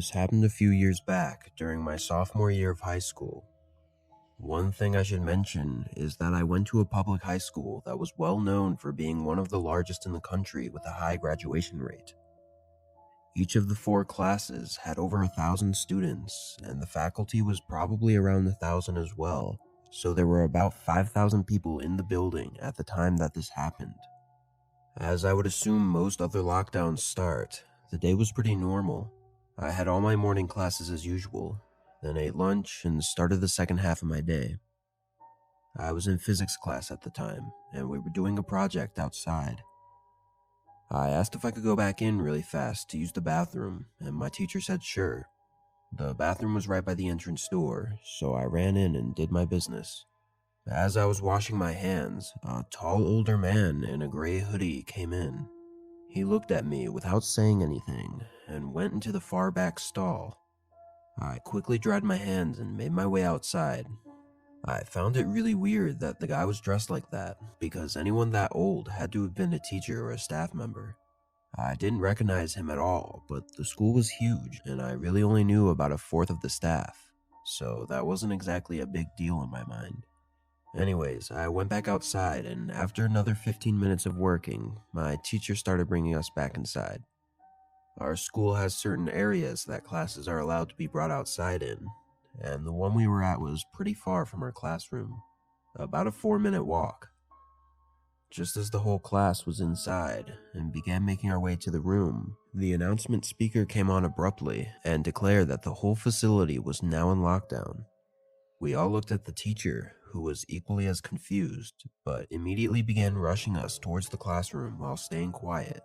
This happened a few years back during my sophomore year of high school. One thing I should mention is that I went to a public high school that was well known for being one of the largest in the country with a high graduation rate. Each of the 4 classes had over 1,000 students, and the faculty was probably around 1,000 as well, so there were about 5,000 people in the building at the time that this happened. As I would assume most other lockdowns start, the day was pretty normal. I had all my morning classes as usual, then ate lunch and started the second half of my day. I was in physics class at the time, and we were doing a project outside. I asked if I could go back in really fast to use the bathroom, and my teacher said sure. The bathroom was right by the entrance door, so I ran in and did my business. As I was washing my hands, a tall older man in a gray hoodie came in. He looked at me without saying anything and went into the far back stall. I quickly dried my hands and made my way outside. I found it really weird that the guy was dressed like that, because anyone that old had to have been a teacher or a staff member. I didn't recognize him at all, but the school was huge and I really only knew about a fourth of the staff, so that wasn't exactly a big deal in my mind. Anyways, I went back outside, and after another 15 minutes of working, my teacher started bringing us back inside. Our school has certain areas that classes are allowed to be brought outside in, and the one we were at was pretty far from our classroom, about a 4-minute walk. Just as the whole class was inside and began making our way to the room, the announcement speaker came on abruptly and declared that the whole facility was now in lockdown. We all looked at the teacher, who was equally as confused, but immediately began rushing us towards the classroom while staying quiet.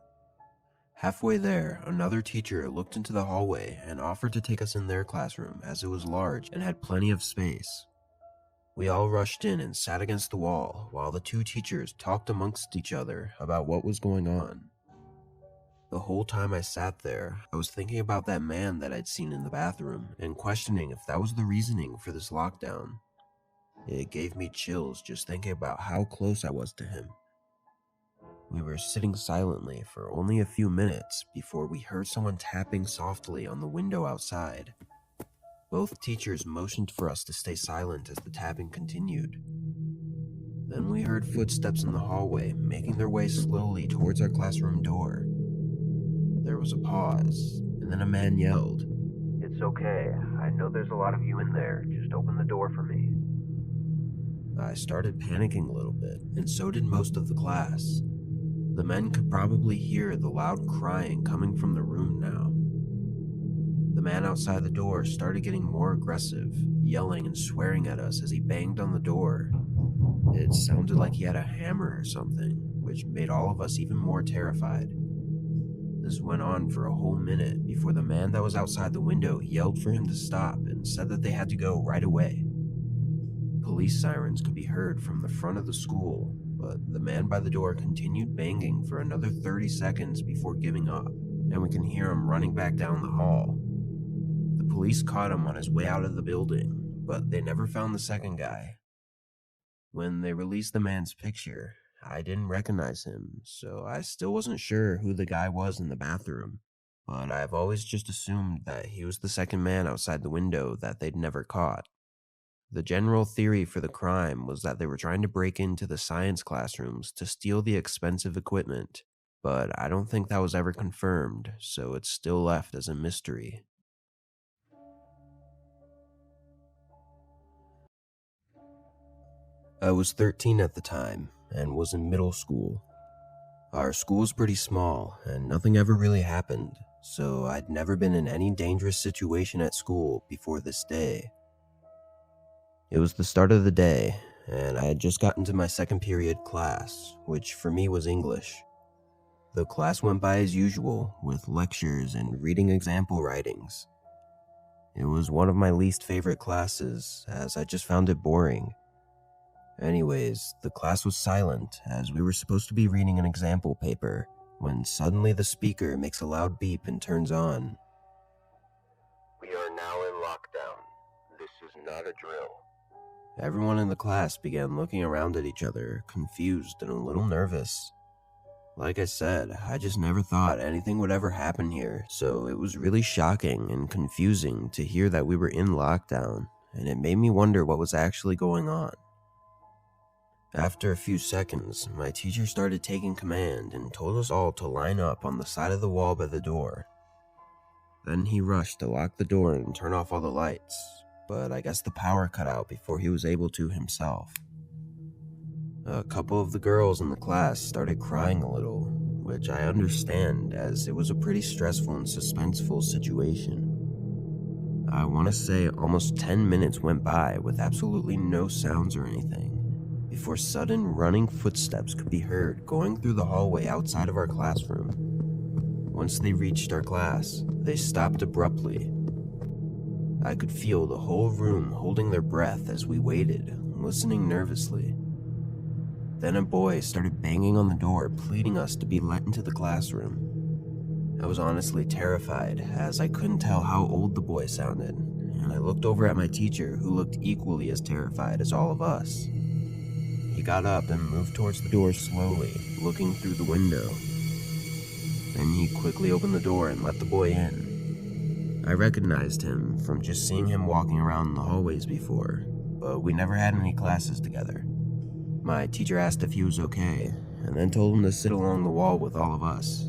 Halfway there, another teacher looked into the hallway and offered to take us in their classroom as it was large and had plenty of space. We all rushed in and sat against the wall while the 2 teachers talked amongst each other about what was going on. The whole time I sat there, I was thinking about that man that I'd seen in the bathroom and questioning if that was the reasoning for this lockdown. It gave me chills just thinking about how close I was to him. We were sitting silently for only a few minutes before we heard someone tapping softly on the window outside. Both teachers motioned for us to stay silent as the tapping continued. Then we heard footsteps in the hallway making their way slowly towards our classroom door. There was a pause, and then a man yelled, "It's okay, I know there's a lot of you in there, just open the door for me." I started panicking a little bit, and so did most of the class. The men could probably hear the loud crying coming from the room now. The man outside the door started getting more aggressive, yelling and swearing at us as he banged on the door. It sounded like he had a hammer or something, which made all of us even more terrified. This went on for a whole minute before the man that was outside the window yelled for him to stop and said that they had to go right away. Police sirens could be heard from the front of the school, but the man by the door continued banging for another 30 seconds before giving up, and we can hear him running back down the hall. The police caught him on his way out of the building, but they never found the second guy. When they released the man's picture, I didn't recognize him, so I still wasn't sure who the guy was in the bathroom, but I've always just assumed that he was the second man outside the window that they'd never caught. The general theory for the crime was that they were trying to break into the science classrooms to steal the expensive equipment, but I don't think that was ever confirmed, so it's still left as a mystery. I was 13 at the time and was in middle school. Our school was pretty small and nothing ever really happened, so I'd never been in any dangerous situation at school before this day. It was the start of the day, and I had just gotten to my second period class, which for me was English. The class went by as usual, with lectures and reading example writings. It was one of my least favorite classes, as I just found it boring. Anyways, the class was silent, as we were supposed to be reading an example paper, when suddenly the speaker makes a loud beep and turns on. "We are now in lockdown. This is not a drill." Everyone in the class began looking around at each other, confused and a little nervous. Like I said, I just never thought anything would ever happen here, so it was really shocking and confusing to hear that we were in lockdown, and it made me wonder what was actually going on. After a few seconds, my teacher started taking command and told us all to line up on the side of the wall by the door. Then he rushed to lock the door and turn off all the lights, but I guess the power cut out before he was able to himself. A couple of the girls in the class started crying a little, which I understand as it was a pretty stressful and suspenseful situation. I want to say almost 10 minutes went by with absolutely no sounds or anything, before sudden running footsteps could be heard going through the hallway outside of our classroom. Once they reached our class, they stopped abruptly. I could feel the whole room holding their breath as we waited, listening nervously. Then a boy started banging on the door, pleading us to be let into the classroom. I was honestly terrified, as I couldn't tell how old the boy sounded, and I looked over at my teacher, who looked equally as terrified as all of us. He got up and moved towards the door slowly, looking through the window. Then he quickly opened the door and let the boy in. I recognized him from just seeing him walking around the hallways before, but we never had any classes together. My teacher asked if he was okay, and then told him to sit along the wall with all of us.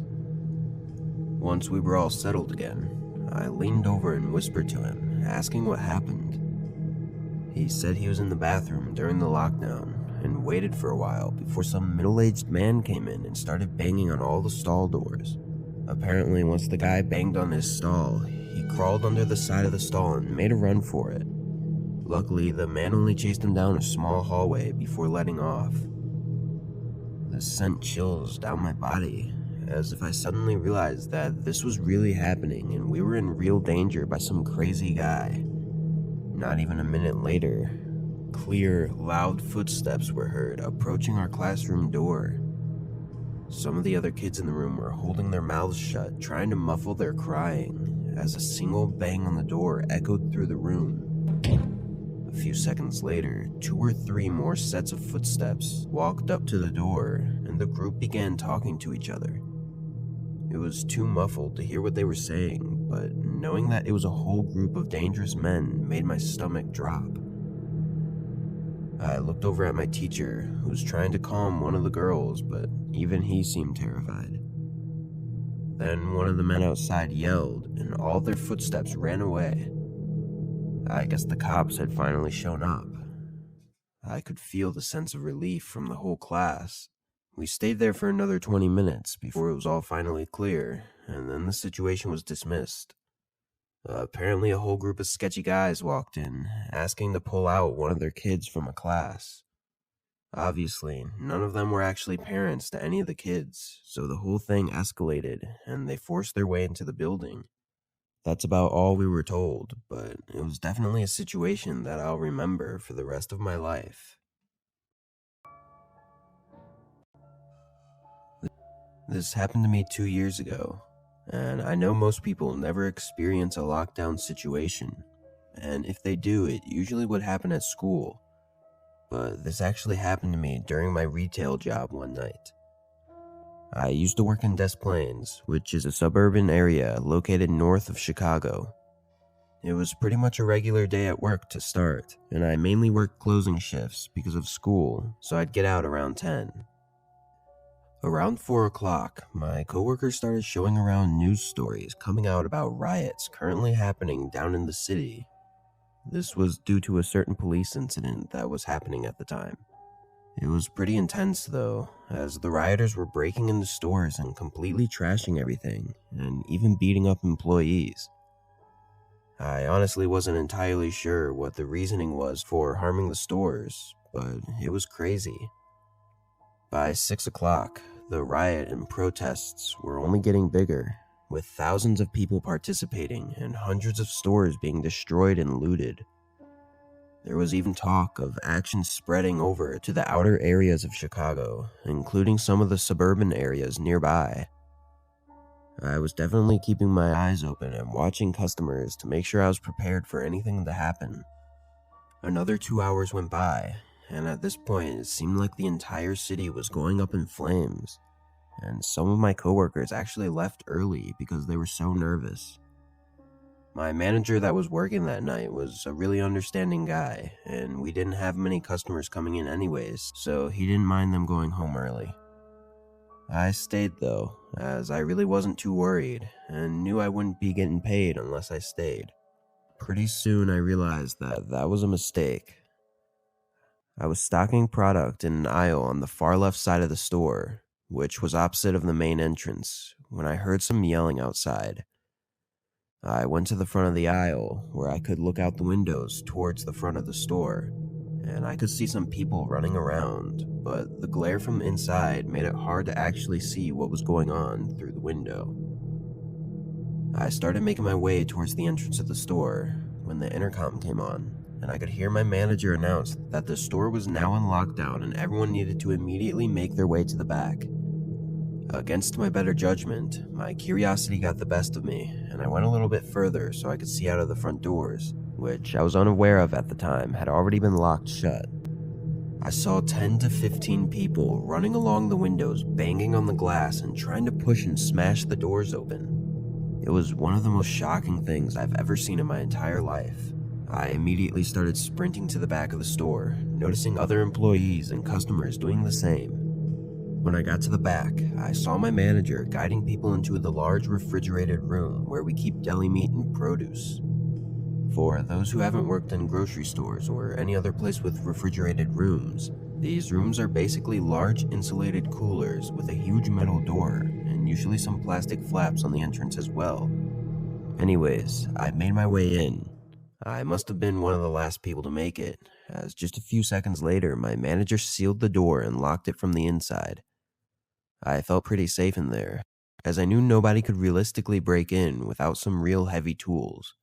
Once we were all settled again, I leaned over and whispered to him, asking what happened. He said he was in the bathroom during the lockdown and waited for a while before some middle-aged man came in and started banging on all the stall doors. Apparently, once the guy banged on his stall, he crawled under the side of the stall and made a run for it. Luckily, the man only chased him down a small hallway before letting off. This sent chills down my body, as if I suddenly realized that this was really happening and we were in real danger by some crazy guy. Not even a minute later, clear, loud footsteps were heard approaching our classroom door. Some of the other kids in the room were holding their mouths shut, trying to muffle their crying, as a single bang on the door echoed through the room. A few seconds later, 2 or 3 more sets of footsteps walked up to the door, and the group began talking to each other. It was too muffled to hear what they were saying, but knowing that it was a whole group of dangerous men made my stomach drop. I looked over at my teacher, who was trying to calm one of the girls, but even he seemed terrified. Then one of the men outside yelled, and all their footsteps ran away. I guess the cops had finally shown up. I could feel the sense of relief from the whole class. We stayed there for another 20 minutes before it was all finally clear, and then the situation was dismissed. Apparently a whole group of sketchy guys walked in, asking to pull out one of their kids from a class. Obviously, none of them were actually parents to any of the kids, so the whole thing escalated, and they forced their way into the building. That's about all we were told, but it was definitely a situation that I'll remember for the rest of my life. This happened to me 2 years ago, and I know most people never experience a lockdown situation, and if they do, it usually would happen at school. But this actually happened to me during my retail job one night. I used to work in Des Plaines, which is a suburban area located north of Chicago. It was pretty much a regular day at work to start, and I mainly worked closing shifts because of school, so I'd get out around 10. Around 4 o'clock, my coworkers started showing around news stories coming out about riots currently happening down in the city. This was due to a certain police incident that was happening at the time. It was pretty intense though, as the rioters were breaking into stores and completely trashing everything, and even beating up employees. I honestly wasn't entirely sure what the reasoning was for harming the stores, but it was crazy. By 6 o'clock, the riot and protests were only getting bigger, with thousands of people participating and hundreds of stores being destroyed and looted. There was even talk of action spreading over to the outer areas of Chicago, including some of the suburban areas nearby. I was definitely keeping my eyes open and watching customers to make sure I was prepared for anything to happen. Another 2 hours went by, and at this point it seemed like the entire city was going up in flames, and some of my coworkers actually left early because they were so nervous. My manager that was working that night was a really understanding guy, and we didn't have many customers coming in anyways, so he didn't mind them going home early. I stayed though, as I really wasn't too worried, and knew I wouldn't be getting paid unless I stayed. Pretty soon I realized that that was a mistake. I was stocking product in an aisle on the far left side of the store, which was opposite of the main entrance, when I heard some yelling outside. I went to the front of the aisle, where I could look out the windows towards the front of the store, and I could see some people running around, but the glare from inside made it hard to actually see what was going on through the window. I started making my way towards the entrance of the store when the intercom came on, and I could hear my manager announce that the store was now on lockdown and everyone needed to immediately make their way to the back. Against my better judgment, my curiosity got the best of me, and I went a little bit further so I could see out of the front doors, which I was unaware of at the time had already been locked shut. I saw 10 to 15 people running along the windows, banging on the glass and trying to push and smash the doors open. It was one of the most shocking things I've ever seen in my entire life. I immediately started sprinting to the back of the store, noticing other employees and customers doing the same. When I got to the back, I saw my manager guiding people into the large refrigerated room where we keep deli meat and produce. For those who haven't worked in grocery stores or any other place with refrigerated rooms, these rooms are basically large insulated coolers with a huge metal door and usually some plastic flaps on the entrance as well. Anyways, I made my way in. I must have been one of the last people to make it, as just a few seconds later my manager sealed the door and locked it from the inside. I felt pretty safe in there, as I knew nobody could realistically break in without some real heavy tools.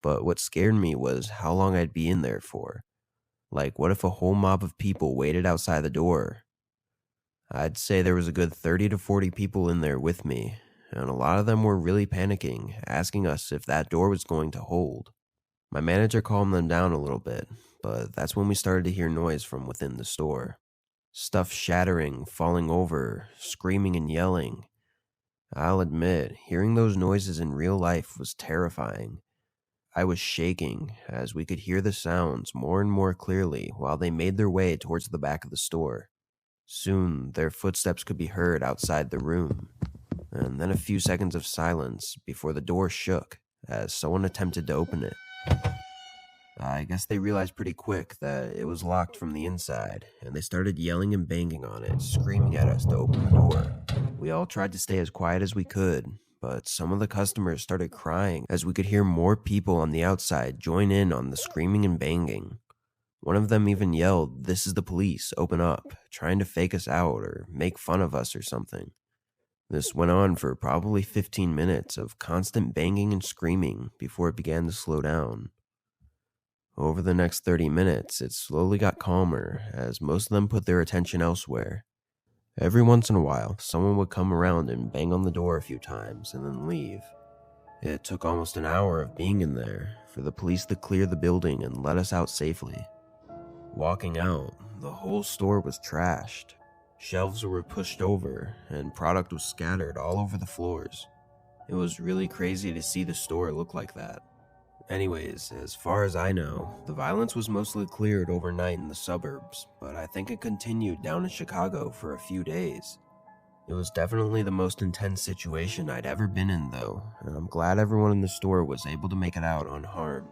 But what scared me was how long I'd be in there for. Like, what if a whole mob of people waited outside the door? I'd say there was a good 30 to 40 people in there with me, and a lot of them were really panicking, asking us if that door was going to hold. My manager calmed them down a little bit, but that's when we started to hear noise from within the store. Stuff shattering, falling over, screaming and yelling. I'll admit, hearing those noises in real life was terrifying. I was shaking as we could hear the sounds more and more clearly while they made their way towards the back of the store. Soon, their footsteps could be heard outside the room, and then a few seconds of silence before the door shook as someone attempted to open it. I guess they realized pretty quick that it was locked from the inside, and they started yelling and banging on it, screaming at us to open the door. We all tried to stay as quiet as we could, but some of the customers started crying as we could hear more people on the outside join in on the screaming and banging. One of them even yelled, "This is the police, open up," trying to fake us out or make fun of us or something. This went on for probably 15 minutes of constant banging and screaming before it began to slow down. Over the next 30 minutes, it slowly got calmer as most of them put their attention elsewhere. Every once in a while, someone would come around and bang on the door a few times and then leave. It took almost an hour of being in there for the police to clear the building and let us out safely. Walking out, the whole store was trashed. Shelves were pushed over and product was scattered all over the floors. It was really crazy to see the store look like that. Anyways, as far as I know, the violence was mostly cleared overnight in the suburbs, but I think it continued down in Chicago for a few days. It was definitely the most intense situation I'd ever been in though, and I'm glad everyone in the store was able to make it out unharmed.